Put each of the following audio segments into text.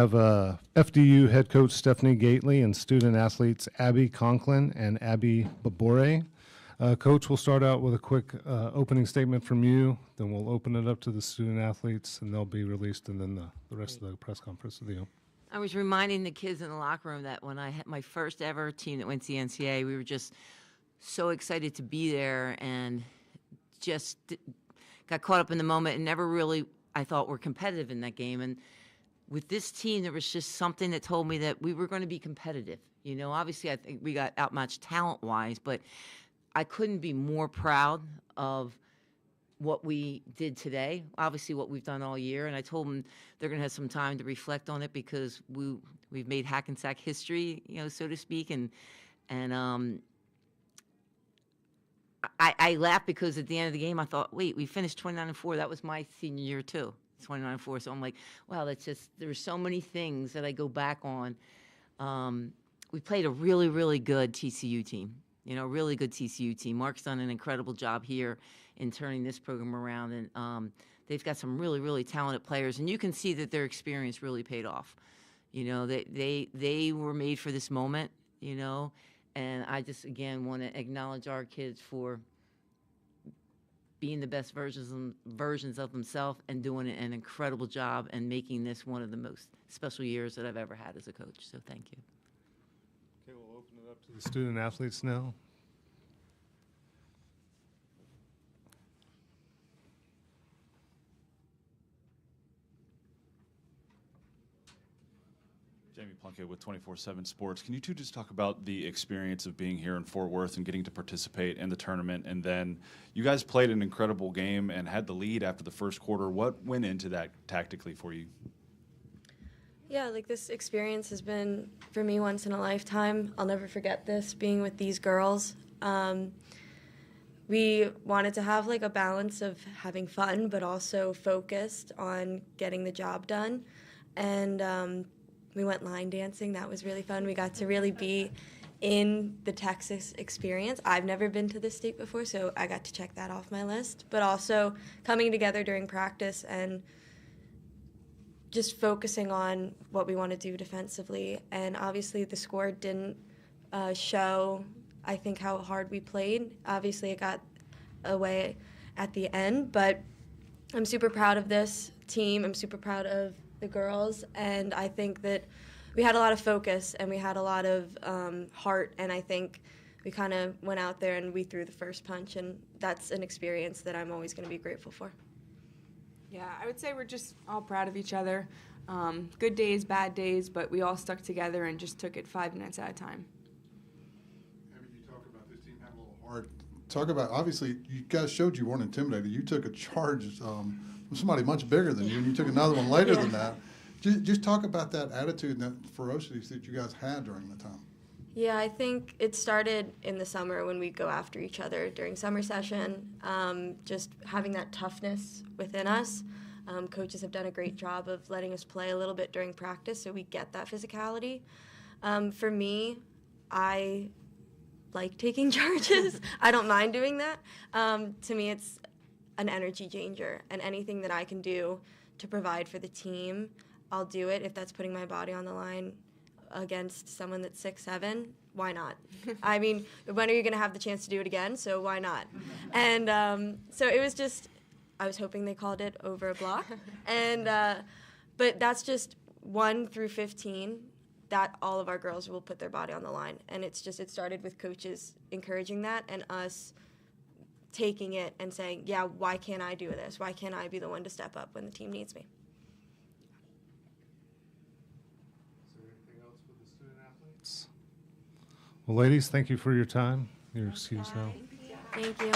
Have FDU head coach Stephanie Gately and student athletes Abby Conklin and Abby Babore. Coach, we'll start out with a quick opening statement from you, then we'll open it up to the student athletes, and they'll be released, and then the rest of the press conference with you. I was reminding the kids in the locker room that when I had my first ever team that went to the NCAA, we were just so excited to be there and just got caught up in the moment and never really, I thought, were competitive in that game. And with this team, there was just something that told me that we were going to be competitive. You know, obviously, I think we got outmatched talent-wise, but I couldn't be more proud of what we did today, obviously what we've done all year. And I told them they're going to have some time to reflect on it because we've made Hackensack history, you know, so to speak. And I laughed because at the end of the game, I thought, wait, we finished 29-4. That was my senior year too. 29-4. So I'm like, wow, that's just, there's so many things that I go back on. We played a really, really good TCU team, you know, really good TCU team. Mark's done an incredible job here in turning this program around. And they've got some really, really talented players. And you can see that their experience really paid off. You know, they were made for this moment, you know. And I just, again, want to acknowledge our kids for being the best versions of themselves and doing an incredible job and making this one of the most special years that I've ever had as a coach. So thank you. Okay, we'll open it up to the student athletes now. Jamie Plunkett with 24/7 Sports. Can you two just talk about the experience of being here in Fort Worth and getting to participate in the tournament? And then you guys played an incredible game and had the lead after the first quarter. What went into that tactically for you? Yeah, like this experience has been, for me, once in a lifetime. I'll never forget this, being with these girls. We wanted to have like a balance of having fun, but also focused on getting the job done. And we went line dancing. That was really fun. We got to really be in the Texas experience. I've never been to this state before, so I got to check that off my list. But also coming together during practice and just focusing on what we want to do defensively. And obviously the score didn't show, I think, how hard we played. Obviously it got away at the end, but I'm super proud of this team. I'm super proud of the girls, and I think that we had a lot of focus and we had a lot of heart, and I think we kind of went out there and we threw the first punch, and that's an experience that I'm always going to be grateful for. Yeah, I would say we're just all proud of each other. Good days, bad days, but we all stuck together and just took it 5 minutes at a time. Abby, you talk about this team having a little heart. Talk about, obviously, you guys showed you weren't intimidated. You took a charge from somebody much bigger than you, and you took another one later than that. Just talk about that attitude and that ferocity that you guys had during the time. Yeah, I think it started in the summer when we'd go after each other during summer session, just having that toughness within us. Coaches have done a great job of letting us play a little bit during practice so we get that physicality. For me, I like taking charges. I don't mind doing that. To me, it's an energy changer, and anything that I can do to provide for the team, I'll do it. If that's putting my body on the line against someone that's 6'7", why not? I mean, when are you going to have the chance to do it again? So why not? And so it was just, I was hoping they called it over a block. And but that's just 1 through 15 that all of our girls will put their body on the line. And it's just, it started with coaches encouraging that and us taking it and saying, yeah, why can't I do this? Why can't I be the one to step up when the team needs me? Is there anything else for the student athletes? Well, ladies, thank you for your time. You're excused now. Thank you.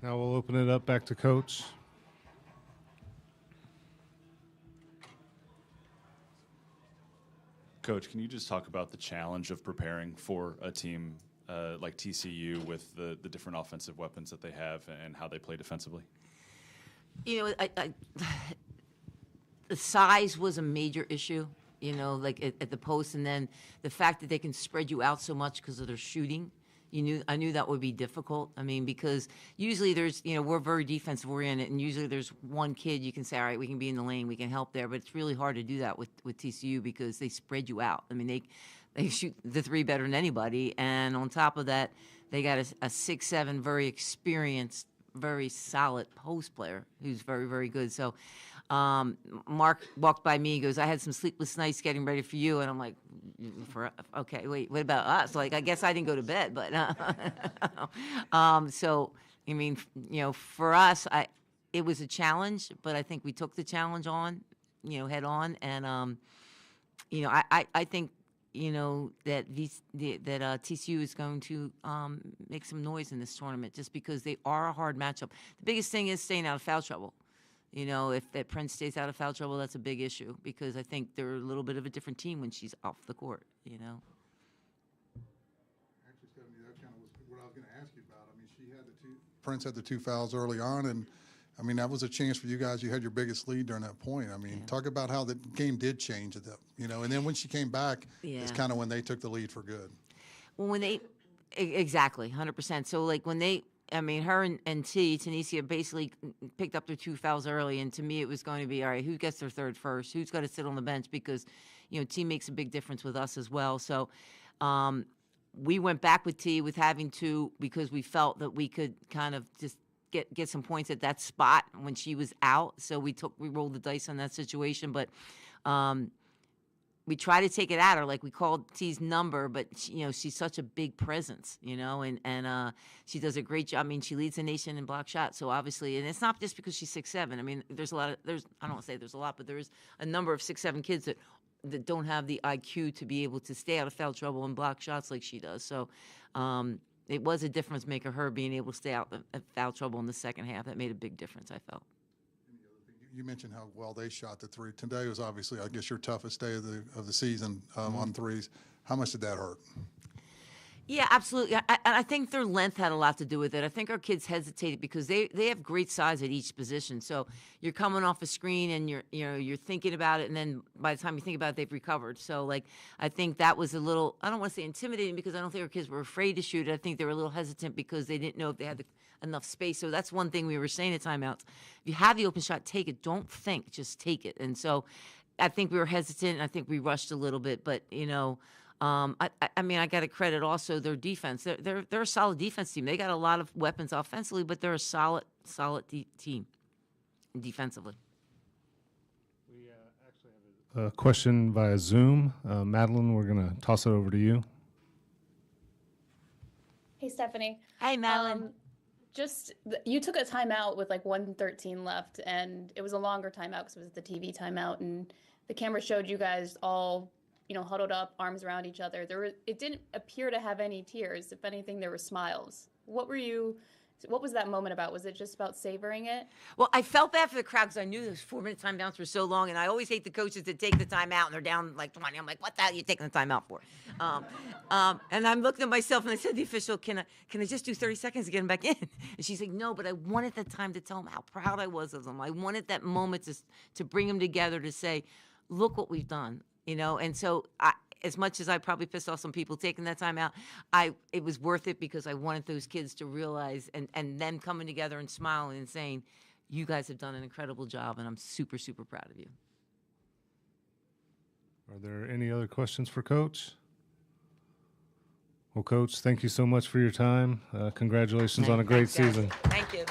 Now we'll open it up back to Coach. Coach, can you just talk about the challenge of preparing for a team like TCU with the different offensive weapons that they have and how they play defensively? You know, the size was a major issue, you know, like at the post, and then the fact that they can spread you out so much because of their shooting, I knew that would be difficult. I mean, because usually there's, we're very defensive oriented, and usually there's one kid you can say, all right, we can be in the lane, we can help there, but it's really hard to do that with TCU because they spread you out. I mean, they shoot the three better than anybody, and on top of that, they got a 6'7", very experienced, very solid post player who's very, very good. So Mark walked by me and goes, I had some sleepless nights getting ready for you. And I'm like, okay, wait, what about us? Like, I guess I didn't go to bed, but so, I mean, for us, it was a challenge, but I think we took the challenge on, head on. And, I think, that TCU is going to make some noise in this tournament just because they are a hard matchup. The biggest thing is staying out of foul trouble. If that Prince stays out of foul trouble, that's a big issue because I think they're a little bit of a different team when she's off the court, Actually, Stephanie, that kind of was what I was going to ask you about. I mean, Prince had the two fouls early on, and I mean, that was a chance for you guys. You had your biggest lead during that point. I mean, talk about how the game did change, and then when she came back, it's kind of when they took the lead for good. Well, exactly, 100%. So, like, her and Tunisia basically picked up their two fouls early, and to me it was going to be, all right, who gets their third first? Who's got to sit on the bench? Because, T makes a big difference with us as well. So we went back with T with having to because we felt that we could kind of just get some points at that spot when she was out. So we rolled the dice on that situation, but we try to take it at her. Like, we called T's number, but she's such a big presence, and she does a great job. I mean, she leads the nation in block shots. So obviously, and it's not just because she's 6'7". I mean, I don't want to say there's a lot, but there's a number of 6'7" kids that don't have the IQ to be able to stay out of foul trouble and block shots like she does. So it was a difference maker, her being able to stay out of foul trouble in the second half. That made a big difference, I felt. You mentioned how well they shot the three. Today was obviously, I guess, your toughest day of the season on threes. How much did that hurt? Yeah, absolutely. I think their length had a lot to do with it. I think our kids hesitated because they have great size at each position. So you're coming off a screen and you're thinking about it, and then by the time you think about it, they've recovered. So, like, I think that was a little, I don't want to say intimidating because I don't think our kids were afraid to shoot it. I think they were a little hesitant because they didn't know if they had enough space. So that's one thing we were saying at timeouts. If you have the open shot, take it. Don't think, just take it. And so I think we were hesitant, and I think we rushed a little bit. But, I mean, I got to credit also their defense. They're a solid defense team. They got a lot of weapons offensively, but they're a solid team defensively. We actually have a question via Zoom. Madeline, we're going to toss it over to you. Hey, Stephanie. Hey, Madeline. You took a timeout with like 1:13 left, and it was a longer timeout because it was the TV timeout, and the camera showed you guys all, huddled up, arms around each other. It didn't appear to have any tears. If anything, there were smiles. What was that moment about? Was it just about savoring it? Well, I felt bad for the crowd because I knew those 4-minute timeouts were so long, and I always hate the coaches that take the timeout and they're down like 20. I'm like, what the hell are you taking the timeout for? And I'm looking at myself and I said to the official, can I just do 30 seconds to get him back in? And she's like, no, but I wanted the time to tell them how proud I was of them. I wanted that moment to bring them together to say, look what we've done, And so as much as I probably pissed off some people taking that time out, it was worth it because I wanted those kids to realize and them coming together and smiling and saying, you guys have done an incredible job, and I'm super, super proud of you. Are there any other questions for Coach? Well, Coach, thank you so much for your time. Congratulations on a great season. Thank you.